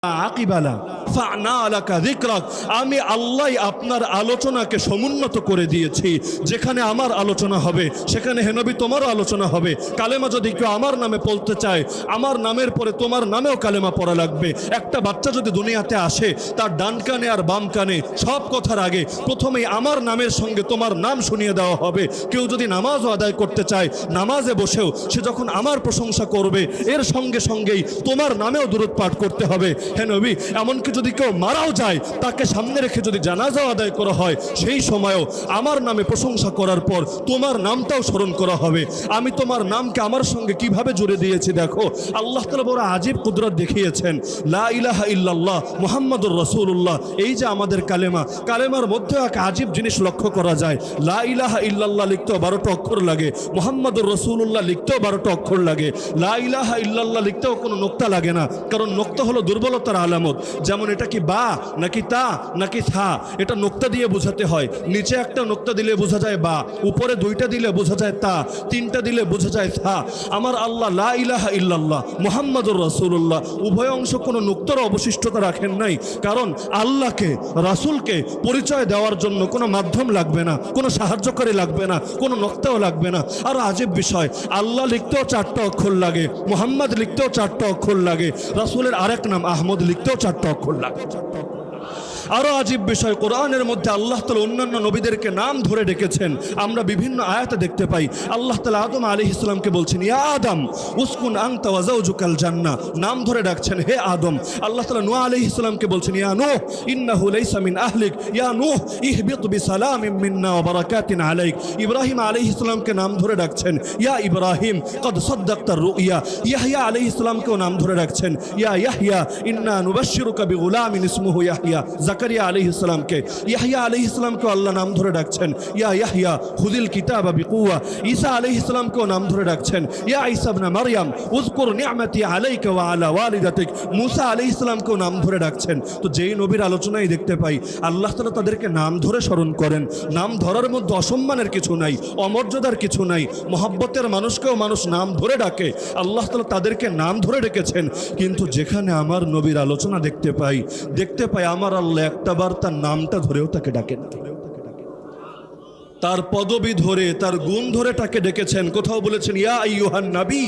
আকিবালা ফানা আলাকা যিকরাক, আমি আল্লাহ আপনার আলোচনাকে সমুন্নত করে দিয়েছি। যেখানে আমার আলোচনা হবে সেখানে হে নবী তোমারও আলোচনা হবে। কালেমা যদি কেউ আমার নামে পড়তে চায়, আমার নামের পরে তোমার নামেও কালেমা পড়া লাগবে। একটা বাচ্চা যদি দুনিয়াতে আসে, তার ডান কানে আর বাম কানে সব কথার আগে প্রথমেই আমার নামের সঙ্গে তোমার নাম শুনিয়ে দেওয়া হবে। কেউ যদি নামাজও আদায় করতে চায়, নামাজে বসেও সে যখন আমার প্রশংসা করবে, এর সঙ্গে সঙ্গেই তোমার নামেও দুরূদ পাঠ করতে হবে হে নবী। এমনকি যদি কেউ মারাও যায়, তাকে সামনে রেখে যদি জানাজা আদায় করা হয়, সেই সময়ও আমার নামে প্রশংসা করার পর তোমার নামটাও স্মরণ করা হবে। আমি তোমার নামকে আমার সঙ্গে কিভাবে জুড়ে দিয়েছি দেখো। আল্লাহ তাআলা বড় আজীব কুদরত দেখিয়েছেন। লা ইলাহা ইল্লাল্লাহ মুহাম্মাদুর রাসূলুল্লাহ, এই যে আমাদের কালেমা, কালেমার মধ্যে এক আজীব জিনিস লক্ষ্য করা যায়। লা ইলাহা ইল্লাল্লাহ লিখতেও 12টা অক্ষর লাগে, মুহাম্মাদুর রাসূলুল্লাহ লিখতেও 12টা অক্ষর লাগে। লা ইলাহা ইল্লাল্লাহ লিখতেও কোনো নোক্তা লাগে না, কারণ নোক্তা হলো দুর্বলতার আলামত। যেমন এটা কি বা নাকি তা নাকি থা, এটা নোক্তা দিয়ে বোঝাতে হয়। নিচে একটা নোক্তা দিলে বোঝা যায় বা, উপরে দুইটা দিলে বোঝা যায় তা, তিনটা দিলে বোঝা যায় থা। আমার আল্লাহ লা ইলাহা ইল্লাল্লাহ মুহাম্মাদুর রাসূলুল্লাহ উভয় অংশ কোনো নোক্তার অবশিষ্টতা রাখেন নাই, কারণ আল্লাহকে রাসূলকে পরিচয় দেওয়ার জন্য কোনো মাধ্যম লাগবে না, কোনো সাহায্যকারী লাগবে না, কোনো নোক্তাও লাগবে না। আর আজীব বিষয়, আল্লাহ লিখতেও 4টা অক্ষর লাগে, মুহাম্মদ লিখতেও 4টা অক্ষর লাগে, রাসূলের আরেক নাম আহমদ লিখতেও 4টা অক্ষর লাগে। আরো আজীব বিষয়, কোরআনের মধ্যে আল্লাহ তাআলা অন্যান্য নবীদেরকে নাম ধরে ডেকেছেন। আমরা বিভিন্ন আয়াতে দেখতে পাই আল্লাহ তাআলা আদম আলাইহিস সালামকে বলছেন ইয়া আদম উসকুন আনতা ওয়া যাওজুকাল জান্নাহ, নাম ধরে ডাকছেন হে আদম। আল্লাহ তাআলা নূহ আলাইহিস সালামকে বলছেন ইয়া নূহ ইন্নাহু লাইসা মিন আহলিক ইয়া নূহ ইহবিত বিসালামিন মিন্না ওয়া বারাকাতিন আলাইক। ইব্রাহিম আলাইহিস সালামকে নাম ধরে ডাকছেন ইয়া ইব্রাহিম কদ সাদ্দাকতার রুইয়া। ইয়াহইয়া আলাইহিস সালামকেও নাম ধরে ডাকছেন ইয়া ইয়াহইয়া ইন্না নুবাশশিরুকা বিগুলামিন ইসমুহু ইয়াহইয়া। জাকারিয়া আলাইহিস সালামকে, ইয়াহইয়া আলাইহিস সালামকে আল্লাহ নাম ধরে ডাকছেন ইয়া ইয়াহইয়া খুযিল কিতাবা বিকুওয়া। ঈসা আলাইহিস সালামকেও নাম ধরে ডাকছেন ইয়া ঈসা ইবনে মারইয়াম উযকুর নি'মাতি আলাইকা ওয়া আলা ওয়ালিদাতিক। মুসা আলাইহিস সালামকেও নাম ধরে ডাকছেন। তো যেই নবীর আলোচনায় দেখতে পাই আল্লাহ তাআলা তাদেরকে নাম ধরে স্মরণ করেন। নাম ধরার মধ্যে অসম্মানের কিছু নাই, অমর্যাদার কিছু নাই। মহব্বতের মানুষকেও মানুষ নাম ধরে ডাকে, আল্লাহ তাআলা তাদেরকে নাম ধরে ডেকেছেন। কিন্তু যেখানে আমার নবীর আলোচনা দেখতে পাই আমার আল্লাহ একটাবার তার নামটা ধরেও তাকে ডাকেন, তার পদবি ধরে তার গুণ ধরে তাকে ডেকেছেন। কোথাও বলেছেন ইয়া আইয়ুহান নবী,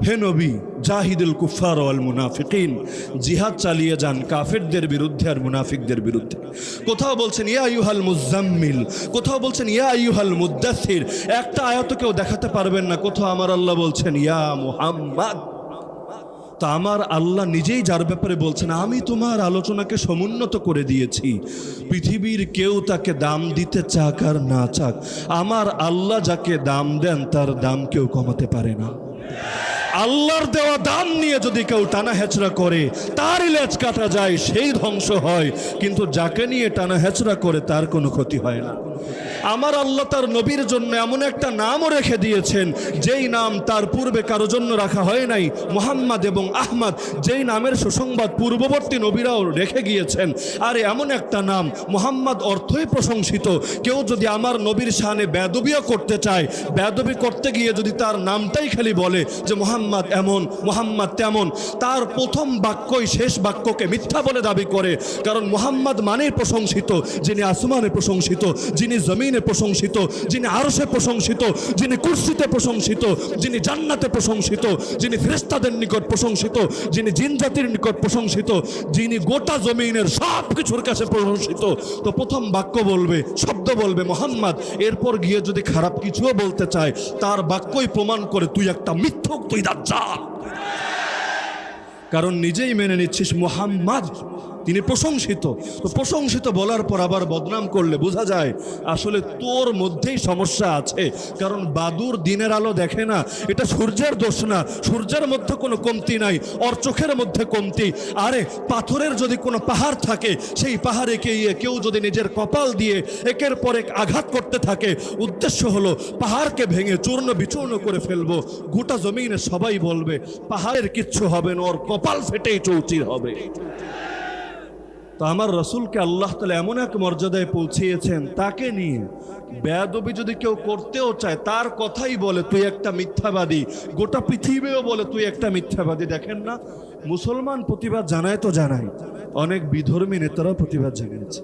হে নবী জাহিদুল কুফার ওয়াল মুনাফিকিন, জিহাদ চালিয়ে যান কাফেরদের বিরুদ্ধে আর মুনাফিকদের বিরুদ্ধে। কোথাও বলছেন ইয়া আইয়ুহাল মুজাম্মিল, কোথাও বলছেন ইয়া আইয়ুহাল মুদ্দাসসির। একটা আয়াত কেউ দেখাতে পারবেন না কোথাও আমার আল্লাহ বলছেন ইয়া মুহাম্মদ। তা আমার আল্লাহ নিজেই যার ব্যাপারে বলছেন আমি তোমার আলোচনাকে সমুন্নত করে দিয়েছি, পৃথিবীর কেউ তাকে দাম দিতে চাক আর না চাক, আমার আল্লাহ যাকে দাম দেন তার দাম কেউ কমাতে পারে না। আল্লাহর দেওয়া দাম নিয়ে যদি কেউ টানা হেচড়া করে, তারই লেজ কাটা যায়, সেই ধ্বংস হয়। কিন্তু যাকে নিয়ে টানা হেচড়া করে তার কোনো ক্ষতি হয় না। আমার আল্লাহ তার নবীর জন্য এমন একটা নামও রেখে দিয়েছেন যেই নাম তার পূর্বে কারো জন্য রাখা হয় নাই, মুহাম্মদ এবং আহমদ, যেই নামের সুসংবাদ পূর্ববর্তী নবীরাও রেখে গিয়েছেন। আর এমন একটা নাম, মুহাম্মদ অর্থই প্রশংসিত। কেউ যদি আমার নবীর শানে বেয়াদবিও করতে চায়, বেয়াদবি করতে গিয়ে যদি তার নামটাই খালি বলে যে মুহাম্মদ এমন মুহাম্মদ তেমন, তার প্রথম বাক্যই শেষ বাক্যকে মিথ্যা বলে দাবি করে। কারণ মুহাম্মদ মানেই প্রশংসিত, যিনি আসমানে প্রশংসিত, যিনি জমিনে প্রশংসিত, যিনি আরশে প্রশংসিত, যিনি কুরসিতে প্রশংসিত, যিনি জান্নাতে প্রশংসিত, যিনি ফেরেশতাদের নিকট প্রশংসিত, যিনি জিন জাতির নিকট প্রশংসিত, যিনি গোটা জমিনের সব কিছুর কাছে প্রশংসিত। তো প্রথম বাক্য বলবে, শব্দ বলবে মুহাম্মদ, এরপর গিয়ে যদি খারাপ কিছুও বলতে চায় তার বাক্যই প্রমাণ করে তুই একটা মিথ্যুক, তুই দাজ্জাল। কারণ নিজেই মেনে নিচ্ছিস মুহাম্মদ তিনি প্রশংসিত। তো প্রশংসিত বলার পর আবার বদনাম করলে বোঝা যায় আসলে তোর মধ্যেই সমস্যা আছে। কারণ বাদুর দিনের আলো দেখে না, এটা সূর্যের দোষ না, সূর্যের মধ্যে কোনো কমতি নাই, ওর চোখের মধ্যে কমতি। আরে পাথরের যদি কোনো পাহাড় থাকে, সেই পাহাড়ে গিয়ে কেউ যদি নিজের কপাল দিয়ে একের পর এক আঘাত করতে থাকে, উদ্দেশ্য হলো পাহাড়কে ভেঙে চূর্ণ বিচূর্ণ করে ফেলবো, গোটা জমিনে সবাই বলবে পাহাড়ের কিচ্ছু হবে না, ওর কপাল ফেটেই চৌচির হবে। তো আমার রসুলকে আল্লাহ তাআলা এমন এক মর্যাদায় পৌঁছিয়েছেন, তাকে নিয়ে বেয়াদবি যদি কেউ করতেও চায় তার কথাই বলে তুই একটা মিথ্যাবাদী, গোটা পৃথিবীও বলে তুই একটা মিথ্যাবাদী। দেখেন না, মুসলমান প্রতিবাদ জানায় তো জানায়, অনেক বিধর্মী নেতারাও প্রতিবাদ জানিয়েছে।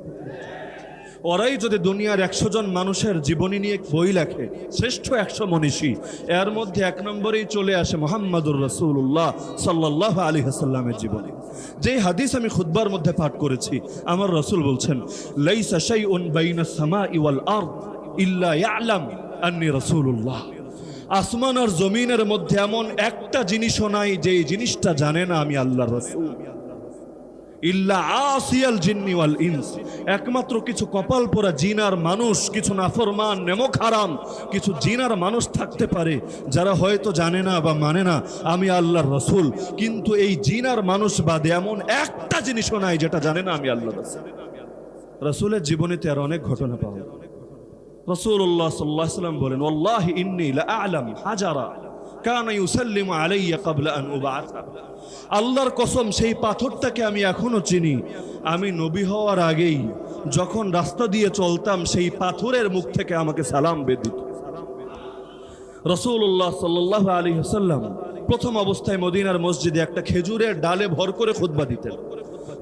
ওরাই যদি দুনিয়ার 100 জন মানুষের জীবনী নিয়ে বই লেখে, শ্রেষ্ঠ 100 মনীষী, এর মধ্যে 1 নম্বরেই চলে আসে মুহাম্মাদুর রাসূলুল্লাহ সাল্লাল্লাহু আলাইহি ওয়াসাল্লামের জীবনী। যেই হাদিস আমি খুতবার মধ্যে পাঠ করেছি, আমার রাসূল বলছেন, লাইসা শাইউন বাইনাস সামাই ওয়াল আরদ ইল্লা ইয়ালাম আন্নী রাসূলুল্লাহ। আসমান আর জমিনের মধ্যে এমন একটা জিনিসও নাই যে জিনিসটা জানে না আমি আল্লাহর রাসূল। ইল্লা আসিয়াল জিন্নি ওয়াল ইনস, একমাত্র কিছু কপাল পোড়া জিন আর মানুষ, কিছু নাফরমান নেমক হারাম কিছু জিন আর মানুষ থাকতে পারে যারা হয়তো জানে না বা মানে না আমি আল্লাহর রাসূল, কিন্তু এই জিন আর মানুষ বাদে এমন একটা জিনিসও নাই যেটা জানে না আমি আল্লাহর রাসূল। রাসূলের জীবনীতে আর অনেক ঘটনা পাওয়া যায়। রাসূলুল্লাহ সাল্লাল্লাহু আলাইহি ওয়াসাল্লাম বলেন, ওয়াল্লাহি ইন্নী লা আ'লাম হাজারা কানা ইউসাল্লিমু আলাইয়া ক্বাবলা আন উবআথা। আল্লাহর কসম, সেই পাথরটাকে আমি এখনো চিনি। আমি নবী হওয়ার আগেই যখন রাস্তা দিয়ে চলতাম সেই পাথরের মুখ থেকে আমাকে সালাম বেদিত। রাসূলুল্লাহ সাল্লাল্লাহু আলাইহি ওয়াসাল্লাম প্রথম অবস্থায় মদিনার মসজিদে একটা খেজুরের ডালে ভর করে খুতবা দিতেন।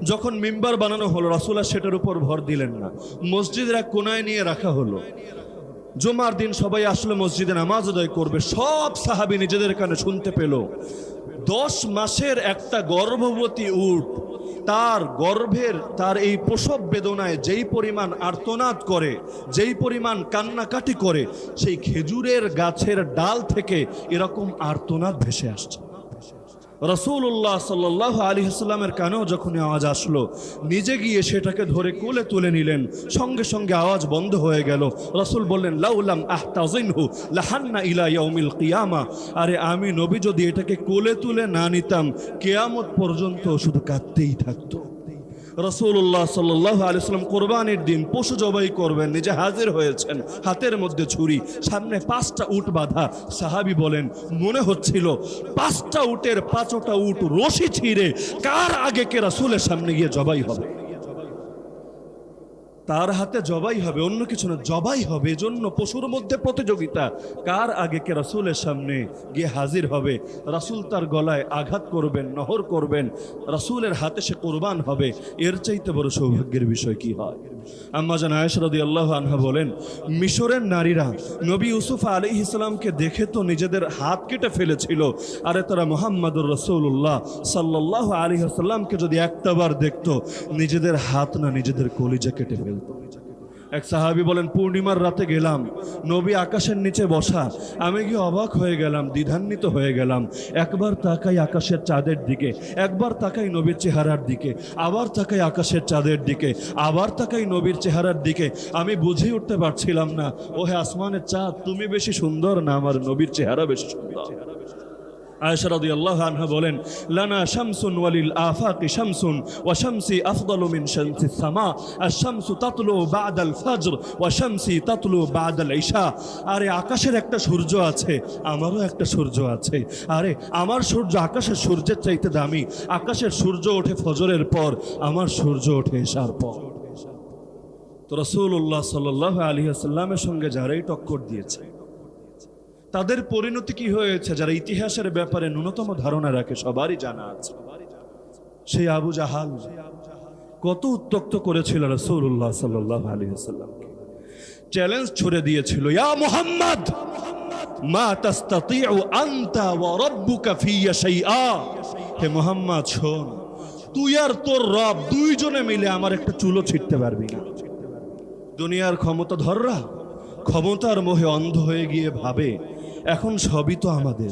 যখন মিম্বার বানানো হলো, রাসূল সেটার উপর ভর দিলেন না, মসজিদের এক কোনায় নিয়ে রাখা হলো। জুমার দিন সবাই আসলে মসজিদে নামাজ আদায় করবে, সব সাহাবী নিজেদের কানে শুনতে পেল 10 মাসের একটা গর্ভবতী উট তার গর্ভের তার এই প্রসব বেদনায় যেই পরিমাণ আর্তনাদ করে, যেই পরিমাণ কান্নাকাটি করে, সেই খেজুরের গাছের ডাল থেকে এরকম আর্তনাদ ভেসে আসছে। রাসূলুল্লাহ সাল্লাল্লাহু আলাইহি ওয়াসাল্লামের কানেও যখন আওয়াজ আসলো, নিজে গিয়ে সেটাকে ধরে কোলে তুলে নিলেন, সঙ্গে সঙ্গে আওয়াজ বন্ধ হয়ে গেল। রাসূল বললেন, লাউলাম আহতাজিনহু লাহান্না ইলা ইয়াউমিল কিয়ামা। আরে আমি নবী যদি এটাকে কোলে তুলে না নিতাম, কিয়ামত পর্যন্ত শুধু কাঁদতেই থাকতো। রাসূলুল্লাহ সাল্লাল্লাহু আলাইহি ওয়াসাল্লাম কোরবানির দিন পশু জবাই করবেন, নিজে হাজির হয়েছেন, হাতের মধ্যে ছুরি, সামনে 5টা উট বাঁধা। সাহাবী বলেন, মনে হচ্ছিল 5টা উটের 5টা উট রশি ছিঁড়ে কার আগে কে রাসূলের সামনে গিয়ে জবাই হবে। তার হাতে জবাই হবে, অন্য কিছু না, জবাই হবে। এজন্য পশুর মধ্যে প্রতিযোগিতা, কার আগে কে রাসূলের সামনে গিয়ে হাজির হবে। রাসূল তার গলায় আঘাত করবেন, নহর করবেন, রাসূলের হাতে সে কোরবান হবে। এর চাইতে বড় সৌভাগ্যের বিষয় কি হয়? আম্মা জান আয়েশা রাদিয়াল্লাহু আনহা বলেন, মিশরের নারীরা নবী ইউসুফ আলাইহিস সালামকে দেখে তো নিজেদের হাত কেটে ফেলেছিল, আরে তারা মুহাম্মাদুর রাসূলুল্লাহ সাল্লাল্লাহু আলাইহি ওয়াসাল্লামকে যদি একটাবার দেখতো, নিজেদের হাত না নিজেদের কলিজা কেটে ফেলত। এক সাহাবী বলেন, পূর্ণিমার রাতে গেলাম, নবী আকাশের নিচে বসা, আমি গিয়ে অবাক হয়ে গেলাম, দ্বিধান্বিত হয়ে গেলাম। একবার তাকাই আকাশের চাঁদের দিকে, একবার তাকাই নবীর চেহারার দিকে, আবার তাকাই আকাশের চাঁদের দিকে, আবার তাকাই নবীর চেহারার দিকে। আমি বুঝে উঠতে পারছিলাম না, ওহে আসমানের চাঁদ, তুমি বেশি সুন্দর না আমার নবীর চেহারা বেশি সুন্দর? আয়েশা রাদিয়াল্লাহু আনহা বলেন, লানা শামসুন ওয়ালিল আফাকি শামসুন ওয়া শামসি আফদালু মিন শামসিস সামা, আশ-শামসু তাতলু বা'দাল ফজর ওয়া শামসি তাতলু বা'দাল ইশা। আরে আকাশের একটা সূর্য আছে, আমারও একটা সূর্য আছে। আরে আমার সূর্য আকাশের সূর্যের চাইতে দামি, আকাশের সূর্য ওঠে ফজরের পর, আমার সূর্য ওঠে ইশার পর। তো রাসূলুল্লাহ সাল্লাল্লাহু আলাইহি ওয়াসাল্লামের সঙ্গে যারাই টক্কর দিয়েছে, তাদের পরিণতি কি হয়েছে যারা ইতিহাসের ব্যাপারে ন্যূনতম ধারণা রাখে সবারই জানা আছে। সেই আবু জাহাল কত উত্তক্ত করেছিল রাসূলুল্লাহ সাল্লাল্লাহু আলাইহি ওয়াসাল্লামকে, চ্যালেঞ্জ ছুড়ে দিয়েছিল, ইয়া মুহাম্মদ মা তাস্তাতিউ আনতা ওয়া রাব্বুকা ফিয়া শাইআ। হে মুহাম্মদ শোন, তুই আর তোর রব দুইজনে মিলে আমার একটা চুলও ছিটতে পারবি না। দুনিয়ার ক্ষমতাধররা ক্ষমতার মোহে অন্ধ হয়ে গিয়ে ভাবে এখন সবই তো আমাদের,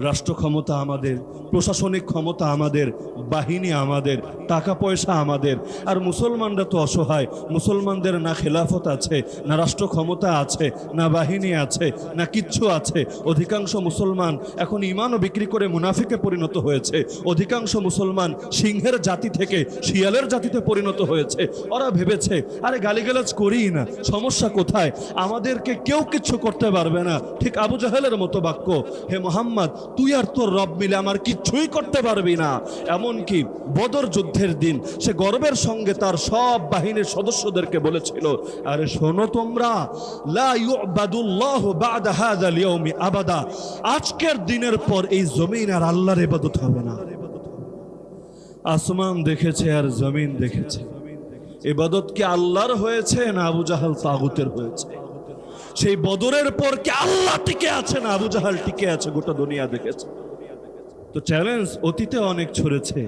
রাষ্ট্র ক্ষমতা আমাদের, প্রশাসনিক ক্ষমতা আমাদের, বাহিনী আমাদের, টাকা পয়সা আমাদের। আর মুসলমানরা তো অসহায়, মুসলমানদের না খেলাফত আছে, না রাষ্ট্র ক্ষমতা আছে, না বাহিনী আছে, না কিচ্ছু আছে। অধিকাংশ মুসলমান এখন ঈমানও বিক্রি করে মুনাফিকে পরিণত হয়েছে। অধিকাংশ মুসলমান সিংহের জাতি থেকে শিয়ালের জাতিতে পরিণত হয়েছে। ওরা ভেবেছে আরে গালিগালাজ করিই না, সমস্যা কোথায়, আমাদেরকে কেউ কিচ্ছু করতে পারবে না। ঠিক আবু জাহেলের মতো বাক্য, হে মুহাম্মদ তুই আর তোর রব মিলে আমার কিচ্ছুই করতে পারবি না। এমনকি বদর যুদ্ধের দিন সে গর্বের সঙ্গে তার সব বাহিনীর সদস্যদেরকে বলেছিল, আরে শোনো তোমরা, লা ইউবাদুল্লাহু বা'দা হাযাল ইয়াউমি আবাদা, আজকের দিনের পর এই জমিন আর আল্লাহর ইবাদত হবে না। আসমান দেখেছে আর জমিন দেখেছে, ইবাদত কি আল্লাহর হয়েছে না আবু জাহাল তাগুতের হয়েছে? সেই বদরের পর কি আল্লাহ টিকে আছে না আবু জাহাল টিকে আছে? গোটা দুনিয়া দেখেছে। তো চ্যালেঞ্জ অতীতে অনেক ছুড়েছে,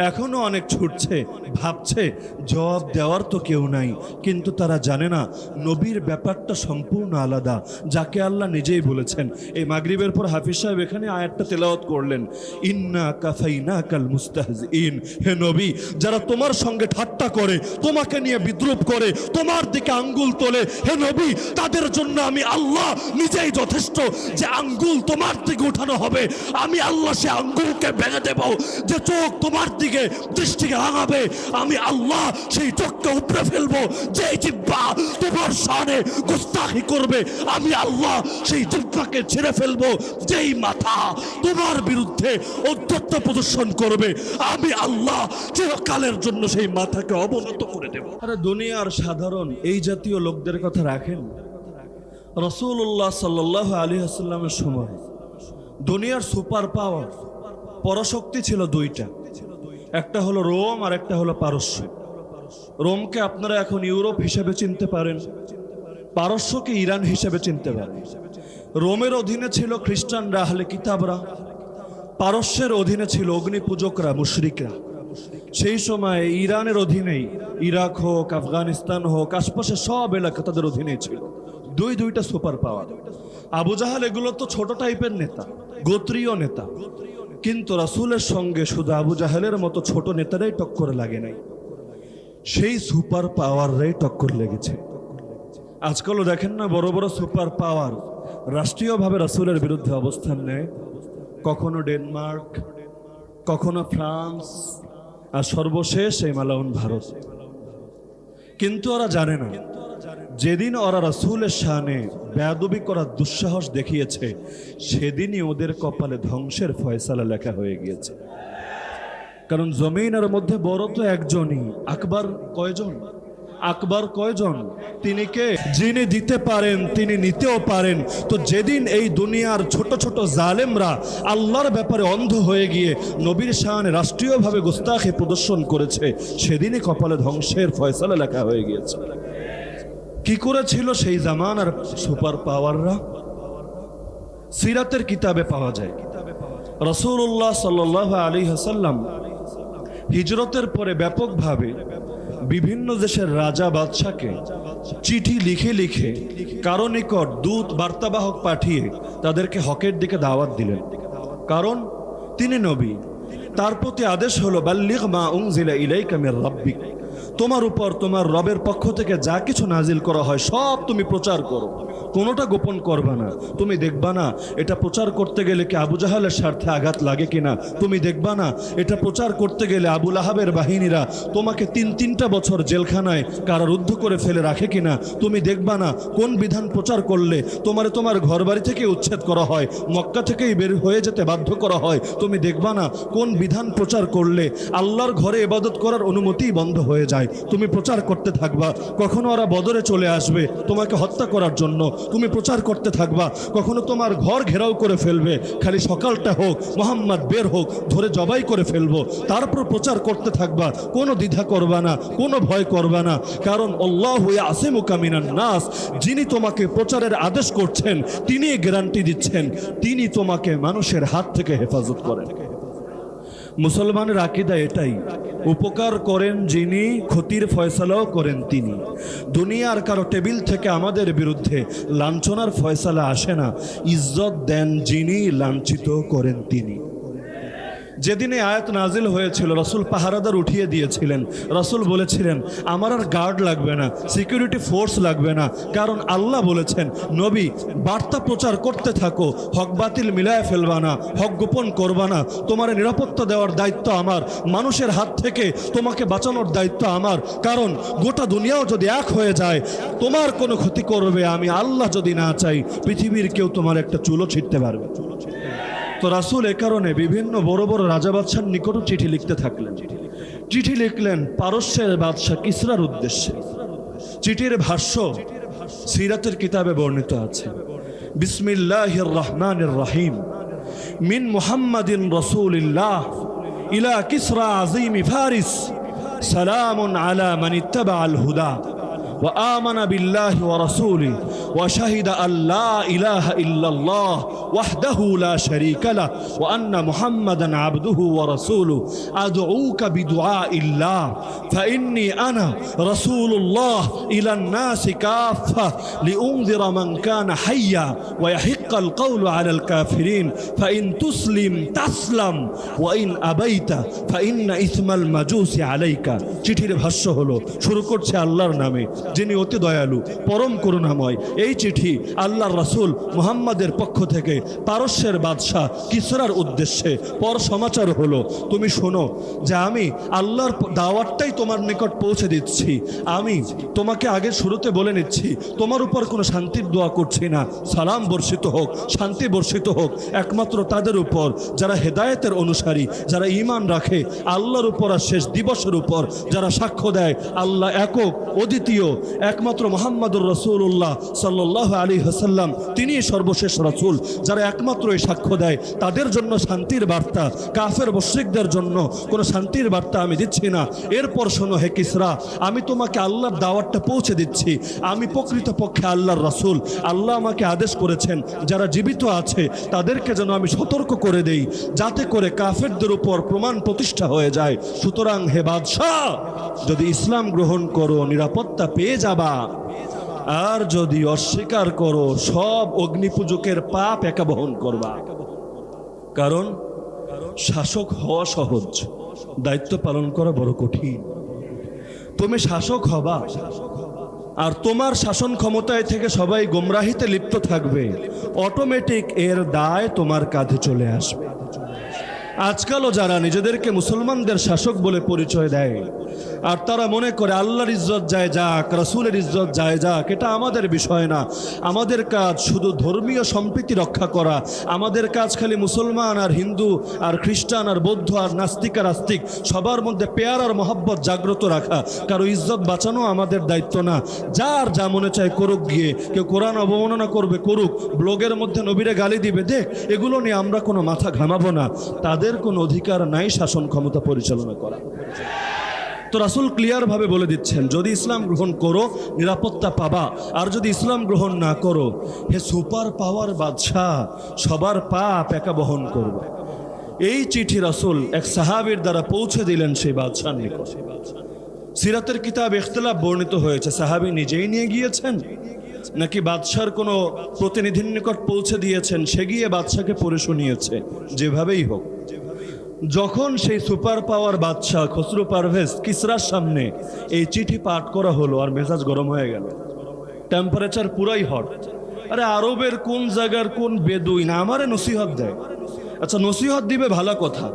এখনো অনেক ছুটছে, ভাবছে জবাব দেওয়ার তো কেউ নাই, কিন্তু তারা জানে না নবীর ব্যাপারটা সম্পূর্ণ আলাদা, যাকে আল্লাহ নিজেই বলেছেন। এই মাগরিবের পর হাফিজ সাহেব এখানে আয়াতটা তেলাওয়াত করলেন, ইন্না কাফাইনাকাল মুস্তাহজিইন, হে নবী, যারা তোমার সঙ্গে ঠাট্টা করে, তোমাকে নিয়ে বিদ্রুপ করে, তোমার দিকে আঙ্গুল তোলে, হে নবী, তাদের জন্য আমি আল্লাহ নিজেই যথেষ্ট। যে আঙ্গুল তোমার দিকে উঠানো হবে, আমি আল্লাহ সে আঙ্গুলকে ভেঙে দেব। যে চোখ তোমার দিকে দৃষ্টিকে রাঙাবে, আমি আল্লাহ সেই চোখকে উপড়ে ফেলবো। যে জিহ্বা তোমার শানে গুস্তাখি করবে, আমি আল্লাহ সেই জিহ্বাকে ছেড়ে ফেলবো। যেই মাথা তোমার বিরুদ্ধে ঔদ্ধত্য প্রদর্শন করবে, আমি আল্লাহ চিরকালের জন্য সেই মাথাকে অবনত করে দেব। আরে দুনিয়ার সাধারণ এই জাতীয় লোকদের কথা রাখেন। রাসূলুল্লাহ সাল্লাল্লাহু আলাইহি ওয়াসাল্লামের সময় দুনিয়ার সুপার পাওয়ার পরাশক্তি ছিল দুইটা, একটা হলো রোম আর একটা হলো পারস্য। রোমকে আপনারা এখন ইউরোপ হিসেবে চিনতে পারেন, পারস্যকে ইরান হিসেবে চিনতে পারেন। রোমের অধীনে ছিল খ্রিস্টানরা, আহলে কিতাবরা, পারস্যের অধীনে ছিল অগ্নি পূজকরা, মুশরিকরা। সেই সময় ইরানের অধীনেই ইরাক হোক, আফগানিস্তান হোক, আশপাশের সব এলাকা তাদের অধীনেই ছিল। দুইটা সুপার পাওয়ার। আবু জাহাল এগুলো তো ছোট টাইপের নেতা, গোত্রীয় নেতা, কিন্তু রাসূলের সঙ্গে শুধু আবু জাহালের মতো ছোট নেতারাই টক্করে লাগে নাই, সেই সুপার পাওয়াররাই টক্কর লেগেছে। আজকালও দেখেন না বড় বড় সুপার পাওয়ার রাষ্ট্রীয়ভাবে রাসূলের বিরুদ্ধে অবস্থান নেয়, কখনো ডেনমার্ক, কখনো ফ্রান্স, আর সর্বশেষ এই মালাউন ভারত। কিন্তু ওরা জানে না, যেদিন ওরা রাসূলের শানে বেয়াদবি করার দুঃসাহস দেখিয়েছে, সেদিনই ওদের কপালে ধ্বংসের ফয়সালা লেখা হয়ে গিয়েছে। কারণ জমিনের মধ্যে বড় তো একজনই, আকবর কয়জন? আকবর কয়জন? তিনি কে? যিনি দিতে পারেন তিনি নিতেও পারেন। তো যেদিন এই দুনিয়ার ছোট ছোট জালেমরা আল্লাহর ব্যাপারে অন্ধ হয়ে গিয়ে নবীর শানে রাষ্ট্রীয়ভাবে গুস্তাখি প্রদর্শন করেছে, সেদিনই কপালে ধ্বংসের ফয়সালা লেখা হয়ে গিয়েছে। কি করেছিল সেই জামানার সুপার পাওয়াররা? সিরাতের কিতাবে পাওয়া যায়, রাসূলুল্লাহ সাল্লাল্লাহু আলাইহি ওয়াসাল্লাম হিজরতের পরে ব্যাপকভাবে বিভিন্ন দেশের রাজা বাদশাকে চিঠি লিখে লিখে কারো নিকট দূত বার্তাবাহক পাঠিয়ে তাদেরকে হকের দিকে দাওয়াত দিলেন। কারণ তিনি নবী, তার প্রতি আদেশ হলো বাল্লিগ মা উনজিলা ইলাইকা মির রাব্বিক, তোমার উপর তোমার রবের পক্ষ থেকে যা কিছু নাজিল করা হয় সব তুমি প্রচার করো, কোনোটা গোপন করবা না। তুমি দেখবা না এটা প্রচার করতে গেলে কি আবু জাহালের স্বার্থে আঘাত লাগে কিনা, তুমি দেখবা না এটা প্রচার করতে গেলে আবু লাহাবের বাহিনীরা তোমাকে তিনটা বছর জেলখানায় কারারুদ্ধ করে ফেলে রাখে কিনা, তুমি দেখবা না কোন বিধান প্রচার করলে তোমার ঘরবাড়ি থেকে উচ্ছেদ করা হয়, মক্কা থেকেই বের হয়ে যেতে বাধ্য করা হয়, তুমি দেখবা না কোন বিধান প্রচার করলে আল্লাহর ঘরে ইবাদত করার অনুমতিই বন্ধ হয়ে যায়। তুমি প্রচার করতে থাকবা, কখনো ওরা বদরে চলে আসবে তোমাকে হত্যা করার জন্য, তুমি প্রচার করতে থাকবা, কখনো তোমার ঘর ঘেরাও করে ফেলবে, খালি সকালটা হোক মোহাম্মদ বের হোক ধরে জবাই করে ফেলবো, তারপর প্রচার করতে থাকবা, কোনো দ্বিধা করবা না, কোনো ভয় করবা না। কারণ আল্লাহু ইয়াসিমুকা মিনান নাস, যিনি তোমাকে প্রচারের আদেশ করছেন তিনি গ্যারান্টি দিচ্ছেন তিনি তোমাকে মানুষের হাত থেকে হেফাজত করেন। মুসলমানের আকীদা এটাই, উপকার করেন যিনি, ক্ষতির ফয়সালাও করেন তিনি। দুনিয়ার কারো টেবিল থেকে আমাদের বিরুদ্ধে লাঞ্ছনার ফয়সালা আসে না, ইজ্জত দেন যিনি, লাঞ্ছিত করেন তিনি। যেদিনে আয়াত নাজিল হয়েছিল রাসূল পাহারাদার উঠিয়ে দিয়েছিলেন, রাসূল বলেছিলেন আমার আর গার্ড লাগবে না, সিকিউরিটি ফোর্স লাগবে না, কারণ আল্লাহ বলেছেন নবী বার্তা প্রচার করতে থাকো, হক বাতিল মিলায় ফেলবা না, হক গোপন করবা না, তোমার নিরাপত্তা দেওয়ার দায়িত্ব আমার, মানুষের হাত থেকে তোমাকে বাঁচানোর দায়িত্ব আমার। কারণ গোটা দুনিয়াও যদি এক হয়ে যায় তোমার কোনো ক্ষতি করবে, আমি আল্লাহ যদি না চাই পৃথিবীর কেউ তোমার একটা চুলও ছিঁড়তে পারবে। তো রাসূল এ কারণে বিভিন্ন বড় বড় রাজা বাদশার নিকট চিঠি লিখতে থাকলেন। চিঠি লিখলেন পারস্যের বাদশা কিসরার উদ্দেশ্যে। চিঠির ভাষ্য সিরাতের কিতাবে বর্ণিত আছে। বিসমিল্লাহির রহমানির রহিম, মিন মুহাম্মাদিন রাসূলিল্লাহ ইলা কিসরা আযীম ফারিস, সালামুন আলা মান ইত্তাবাআল হুদা ওয়া আমানা বিল্লাহি ওয়া রাসূলিহি ওয়া শাহিদা আল্লা ইলাহা ইল্লাল্লাহ ওয়াহদাহু লা শারীকা লাহু ওয়া আন্না মুহাম্মাদান আবদুহু ওয়া রাসূলুহু আদউকা বিদুআইল্লাহ ফাইন্নী আনা রাসূলুল্লাহ ইলান নাসি কাফা লিউনযিরা মান কানা হাইয়া ওয়া ইয়াহিক্কাল কাওলু আলাল কাফিরিন ফাইন তুসলিম তাসলাম ওয়া ইন আবাইতা ফাইন্না ইসমাল মাজুসি আলাইকা। চিঠির ভাষ্য হলো, শুরু করছে আল্লাহর নামে যিনি অতি দয়ালু পরম করুণাময়। এই চিঠি আল্লাহর রাসূল মুহাম্মাদের পক্ষ থেকে পারস্যের বাদশাহ কিসরার উদ্দেশ্যে পর সমাচার হলো, তুমি শোনো যে আমি আল্লাহর দাওয়াতটাই তোমার নিকট পৌঁছে দিচ্ছি। আমি তোমাকে আগে শুরুতে বলে নিচ্ছি, তোমার উপর কোনো শান্তির দোয়া করছি না। সালাম বর্ষিত হোক, শান্তি বর্ষিত হোক একমাত্র তাদের উপর যারা হেদায়েতের অনুসারী, যারা ঈমান রাখে আল্লাহর উপর আর শেষ দিবসের উপর, যারা সাক্ষ্য দেয় আল্লাহ একক অদ্বিতীয়, একমাত্র মুহাম্মাদুর রাসূলুল্লাহ সাল্লাল্লাহু আলাইহি ওয়াসাল্লাম তিনি সর্বশেষ রাসূল, যারা একমাত্র এই সাক্ষ্য দেয় তাদের জন্য শান্তির বার্তা। কাফের মুশরিকদের জন্য কোনো শান্তির বার্তা আমি দিচ্ছি না। এরপর শোনো হে কিসরা, আমি তোমাকে আল্লাহর দাওয়াতটা পৌঁছে দিচ্ছি। আমি প্রকৃতপক্ষে আল্লাহর রাসূল। আল্লাহ আমাকে আদেশ করেছেন যারা জীবিত আছে তাদেরকে যেন আমি সতর্ক করে দেই, যাতে করে কাফেরদের উপর প্রমাণ প্রতিষ্ঠা হয়ে যায়। সুতরাং হে বাদশাহ, যদি ইসলাম গ্রহণ করো নিরাপত্তা পেয়ে যাবা, আর যদি অস্বীকার করো সব অগ্নিপূজকের পাপ একা বহন করবা। কারণ শাসক হওয়া সহজ, দায়িত্ব পালন করা বড় কঠিন। তুমি শাসক হবা আর তোমার শাসন ক্ষমতায় থেকে সবাই গোমরাহিতে লিপ্ত থাকবে, অটোমেটিক এর দায় তোমার কাঁধে চলে আসবে। আজকালও যারা নিজেদেরকে মুসলমানদের শাসক বলে পরিচয় দেয় আর তারা মনে করে আল্লাহর ইজ্জত যায় যাক, রাসূলের ইজ্জত যায় যাক, এটা আমাদের বিষয় না। আমাদের কাজ শুধু ধর্মীয় সম্প্রীতি রক্ষা করা। আমাদের কাজ খালি মুসলমান আর হিন্দু আর খ্রিস্টান আর বৌদ্ধ আর নাস্তিক আর আস্তিক সবার মধ্যে পেয়ার আর মহব্বত জাগ্রত রাখা। কারো ইজ্জত বাঁচানো আমাদের দায়িত্ব না। যার যা মনে চায় করুক গিয়ে। কেউ কোরআন অবমাননা করবে করুক, ব্লগের মধ্যে নবীরে গালি দিবে দেখ, এগুলো নিয়ে আমরা কোনো মাথা ঘামাবো না। তাদের কোনো অধিকার নাই শাসন ক্ষমতা পরিচালনা করা। তো রাসূল ক্লিয়ার ভাবে বলে দিচ্ছেন, যদি ইসলাম গ্রহণ করো নিরাপত্তা পাবা, আর যদি ইসলাম গ্রহণ না করো হে সুপার পাওয়ার বাদশাহ, সবার পাপ একা বহন করবে। এই চিঠি রাসূল এক সাহাবীর দ্বারা পৌঁছে দিলেন সেই বাদশার নিকট। সিরাতের কিতাব ইখতিলাফ বর্ণিত হয়েছে, সাহাবী নিজেই নিয়ে গিয়েছেন নাকি বাদশার কোনো প্রতিনিধির নিকট পৌঁছে দিয়েছেন, সে গিয়ে বাদশাকে পড়ে শুনিয়েছে। যেভাবেই হোক, যখন সেই সুপার পাওয়ার বাদশাহ খসরু পারভেজ কিসরার সামনে এই চিঠি পাঠ করা হলো, আর মেজাজ গরম হয়ে গেল, টেম্পারেচার পুরাই হট। আরে আরবের কোন জায়গার কোন বেদুইন আমারে নসিহত দেয়। আচ্ছা নসিহত দিবে ভালো কথা,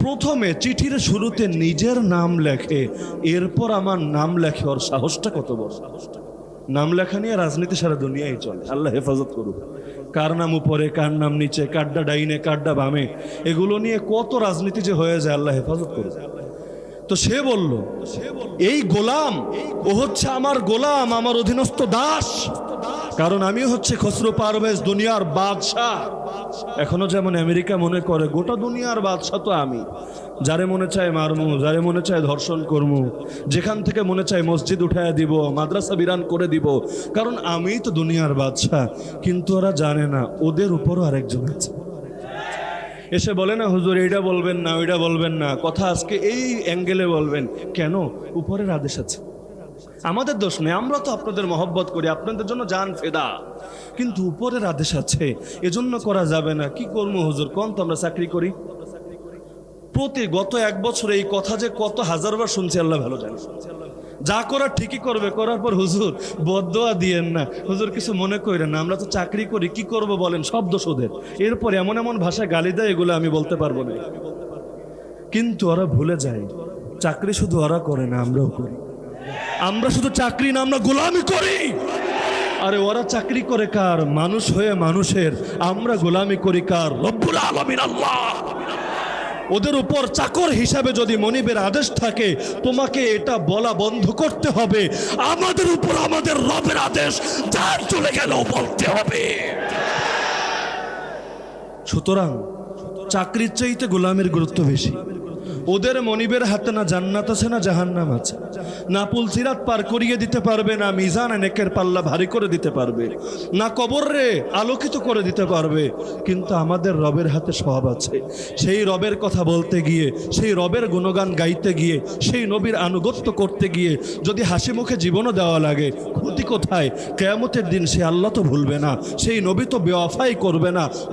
প্রথমে চিঠির শুরুতে নিজের নাম লেখে, এরপর আমার নাম লেখে। ওর সাহসটা কত বড়! নাম লেখা নিয়ে রাজনীতি সারা দুনিয়ায় চলে, আল্লাহ হেফাজত করুক। কার নাম উপরে, কার নাম নিচে, কাড্ডা ডাইনে কাড্ডা বামে, এগুলো নিয়ে কত রাজনীতি যে হয়ে যায়, আল্লাহ হেফাজত করুক। তো সে বলল, এই গোলাম ও হচ্ছে আমার গোলাম, আমার অধীনস্থ দাস। কারণ আমি হচ্ছে খসরু পারভেজ, দুনিয়ার বাদশাহ। এখনো যেমন আমেরিকা মনে করে গোটা দুনিয়ার বাদশাহ তো আমি, যারে মনে চায় মারমু, যারে মনে চায় ধর্ষণ করমু, যেখান থেকে মনে চায় মসজিদ উঠায় দিব, মাদ্রাসা বিরান করে দিব, কারণ আমিই তো দুনিয়ার বাদশাহ। কিন্তু ওরা জানে না ওদের উপরও আরেকজন আছে। এসে বলে না হুজুর এইটা বলবেন না, ওইটা বলবেন না, কথা আজকে এই অ্যাঙ্গেলে বলবেন। কেন? উপরের আদেশ আছে, আমাদের দোষ নেই। আমরা তো আপনাদের মহব্বত করি, আপনাদের জন্য জান ফেদা, কিন্তু উপরের আদেশ আছে, এজন্য করা যাবে না। কি করবো হুজুর কোন, তো আমরা চাকরি করি। গত এক বছরে এই কথা যে কত হাজারবার শুনছি, আল্লাহ ভালো জানে। যা করার ঠিকই করবে, করার পর হুজুর বদদোয়া দিয়েন না, হুজুর কিছু মনে করেন না, আমরা তো চাকরি করি, কি করব বলেন, সব দোষ ওদের। এরপর এমন এমন ভাষায় গালি দেয়, এগুলো আমি বলতে পারবো না। কিন্তু ওরা ভুলে যায় চাকরি শুধু ওরা করে না, আমরাও করি। আমরা শুধু চাকরি না, আমরা গোলামি করি। আরে ওরা চাকরি করে কার? মানুষ হয়ে মানুষের। আমরা গোলামি করি কার? রব্বুল আলামিন আল্লাহ। ওদের উপর চাকর হিসাবে যদি মনিবের আদেশ থাকে, তোমাকে এটা বলা বন্ধ করতে হবে, আমাদের উপর আমাদের রবের আদেশ যার চলে গেলেও বলতে হবে। সুতরাং চাকরির চাইতে গোলামের গুরুত্ব বেশি। ওদের মনিবের হাতে না জান্নাত আছে না জাহান্নাম আছে, না পুলসিরাত পার করিয়ে দিতে পারবে, না মিজান নেকের পাল্লা ভারী করে দিতে পারবে, না কবরে আলোকিত করে দিতে পারবে, কিন্তু আমাদের রবের হাতে সব আছে। সেই রবের কথা বলতে গিয়ে, সেই রবের গুণগান গাইতে গিয়ে, সেই নবীর আনুগত্য করতে গিয়ে যদি হাসি মুখে জীবনও দেওয়া লাগে, ক্ষতি কোথায়? কিয়ামতের দিন সে আল্লাহ তো ভুলবে না, সেই নবী তো বেওয়াফাই করবে না।